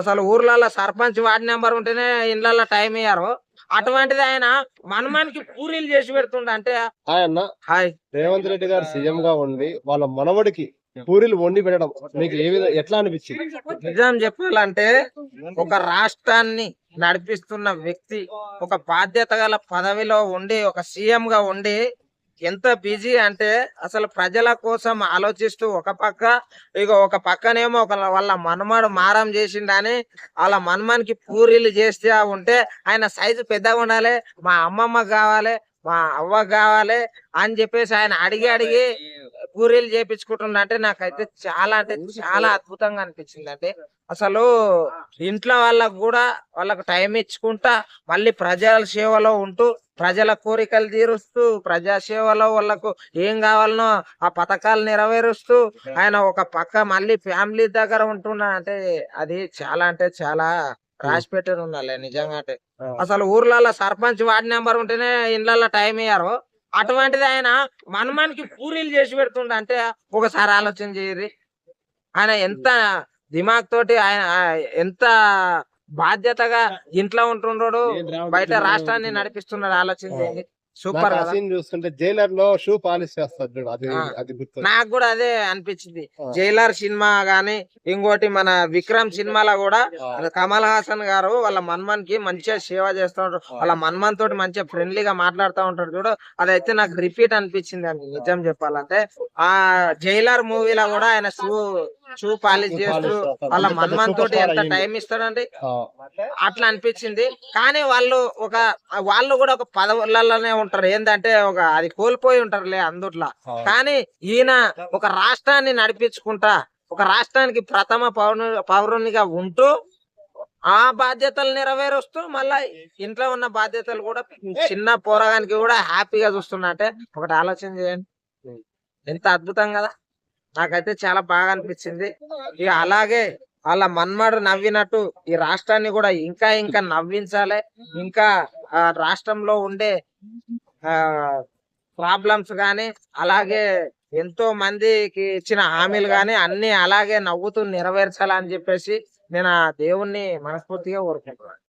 అసలు ఊర్లలో sarpanch ward number ఉంటేనే ఇళ్ళల్లో టైం ఇయ్యారు. అటువంటిది ఆయన మనమానికి పూరీలు చేసి పెడుతుండ అంటే హాయ్ అన్న. హాయ్ రేవంత్ రెడ్డి గారు సీఎం గా ఉండి వాళ్ళ మనవడికి పూరీలు వండి పెట్టడం మీకు ఎట్లా అనిపించింది? నిజం చెప్పాలంటే ఒక రాష్ట్రాన్ని నడిపిస్తున్న వ్యక్తి ఒక బాధ్యత గల పదవిలో ఉండి ఒక సీఎం గా ఉండి ఎంత బిజీ అంటే అసలు ప్రజల కోసం ఆలోచిస్తూ ఒక పక్క ఒక పక్కనేమో ఒక వాళ్ళ మనమడు మారం చేసిండని వాళ్ళ మనమానికి పూరీలు చేస్తే ఉంటే ఆయన సైజు పెద్దగా ఉండాలి, మా అమ్మమ్మ కావాలి, మా అవ్వ కావాలి అని చెప్పేసి ఆయన అడిగి అడిగి పూరీలు చేపించుకుంటుండంటే నాకైతే చాలా అంటే చాలా అద్భుతంగా అనిపించింది. అంటే అసలు ఇంట్లో వాళ్ళకు కూడా వాళ్ళకు టైం ఇచ్చుకుంటా మళ్ళీ ప్రజల సేవలో ఉంటూ ప్రజల కోరికలు తీరుస్తూ ప్రజా సేవలో వాళ్ళకు ఏం కావాలనో ఆ పథకాలు నెరవేరుస్తూ ఆయన ఒక పక్క మళ్ళీ ఫ్యామిలీ దగ్గర ఉంటున్నా అంటే అది చాలా అంటే చాలా రాసి పెట్టారు ఉండాలి నిజంగా. అంటే అసలు ఊర్లలో సర్పంచ్ వార్డు నెంబర్ ఉంటేనే ఇళ్ళల్లో టైం ఇయ్యారు. అటువంటిది ఆయన మనమానికి పూరీలు చేసి పెడుతుండ అంటే ఒకసారి ఆలోచన చేయరి. ఆయన ఎంత దిమాగ్ తోటి ఆయన ఎంత బాధ్యతగా ఇంట్లో ఉంటుండడు, బయట రాష్ట్రాన్ని నడిపిస్తున్నాడు. ఆలోచన చేయండి. సూపర్ కదా. చూస్తుంటే జైలర్ లో షూ పాలిష్ చేస్తాడు చూడు, అది గుర్తు. నాకు కూడా అదే అనిపించింది. జైలర్ సినిమా గాని ఇంకోటి మన విక్రమ్ సినిమాలో కూడా కమల్ హాసన్ గారు వాళ్ళ మన్మన్కి మంచిగా సేవ చేస్తూ ఉంటారు. వాళ్ళ మన్మన్ తోటి మంచిగా ఫ్రెండ్లీగా మాట్లాడుతూ ఉంటాడు చూడు, అదైతే నాకు రిపీట్ అనిపించింది అండి నిజం చెప్పాలంటే. ఆ జైలర్ మూవీలో కూడా ఆయన షూ పాలిష్ చేస్తూ వాళ్ళ మన్మన్ తోటి ఎంత టైం ఇస్తాడండి అట్లా అనిపించింది. కానీ వాళ్ళు కూడా ఒక పదవులలోనే ఉంటారు. ఏంటంటే అది కోల్పోయి ఉంటారులే అందుట్లో. కానీ ఈయన ఒక రాష్ట్రాన్ని నడిపించుకుంటా ఒక రాష్ట్రానికి ప్రథమ పౌరునిగా ఉంటూ ఆ బాధ్యతలు నెరవేరుస్తూ మళ్ళా ఇంట్లో ఉన్న బాధ్యతలు కూడా చిన్న పోరగానికి కూడా హ్యాపీగా చూస్తున్నా అంటే ఒకటి ఆలోచన చేయండి. ఎంత అద్భుతం కదా. నాకైతే చాలా బాగా అనిపించింది. ఇక అలాగే వాళ్ళ మన్మడు నవ్వినట్టు ఈ రాష్ట్రాన్ని కూడా ఇంకా ఇంకా నవ్వించాలి. ఇంకా రాష్ట్రంలో ఉండే ప్రాబ్లమ్స్ గాని అలాగే ఎంతో మందికి ఇచ్చిన హామీలు గాని అన్ని అలాగే నవ్వుతూ నెరవేర్చాలని చెప్పేసి నేను ఆ దేవుణ్ణి మనస్ఫూర్తిగా కోరుకుంటున్నాను.